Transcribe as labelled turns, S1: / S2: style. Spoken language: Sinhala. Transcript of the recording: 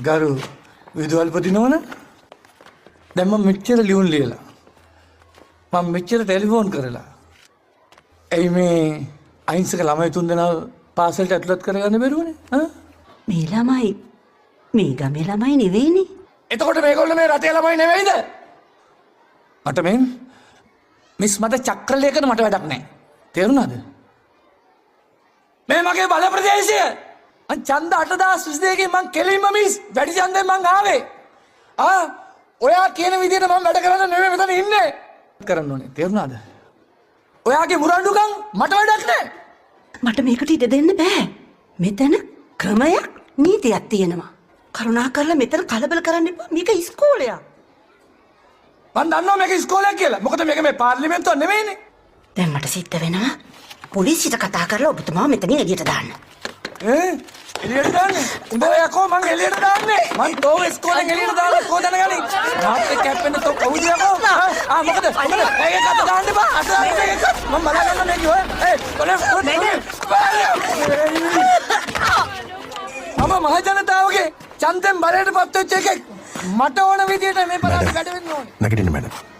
S1: ගරු විදුහල්පති නෝන දැන් මම මෙච්චර ලියුම් ලියලා මම මෙච්චර ටෙලිෆෝන් කරලා ඇයි මේ අහිංසක ළමයි තුන්දෙනා පාසලට ඇතුළත් කරගන්න බැරුවනේ
S2: මේ ළමයි මේ ගමේ ළමයි නෙවෙයිනේ.
S1: එතකොට මේගොල්ලෝ මේ රටේ ළමයි නෙවෙයිද? මට මේ මිස් මට චක්‍රලේඛන මට වැඩක් නැහැ. තේරුණාද? මේ මගේ බල ප්‍රදේශය. මං ඡන්ද 8022 කින් මං කෙලින්ම මිස් වැඩි ඡන්දෙන් මං ආවේ. ඔයා කියන විදිහට මම වැඩ කරන්න නෙවෙයි මෙතන ඉන්නේ. කරන්න ඕනේ. තේරුණාද? ඔයාගේ මුරණ්ඩුකම් මට වැඩක් නැහැ.
S2: මට මේකට ඉඩ දෙන්න බෑ. මෙතන ක්‍රමයක් නීතියක් තියෙනවා. කරුණා කරලා මෙතන කලබල කරන්න එපා. මේක ඉස්කෝලයක්.
S1: මං දන්නවා මේක ඉස්කෝලයක් කියලා. මොකද මේක මේ පාර්ලිමේන්තුව නෙවෙයිනේ.
S2: දැන් මට සිද්ධ වෙනවා පොලිසියට කතා කරලා ඔබතුමා මෙතනින් එළියට දාන්න.
S1: එළියට දාන්නේ? උඹ යකෝ මං එළියට දාන්නේ. මං තෝ ඉස්කෝලෙන් එළියට දාලා කො දැනගනි. මාත් එක්ක කැප්පෙන්න තෝ කවුද යකෝ? මොකද? මේක අත දාන්න බා. අත දාන්න මේක. මං බලාගන්න මේක ඔය. මම මහ ජනතාවගේ ඡන්දෙන් බලයට පත් වෙච්ච එකෙක්. මට ඕන විදියට මේ පළාත වැඩ වෙන්න ඕනේ.
S3: නැගිටින්න මැඩම්.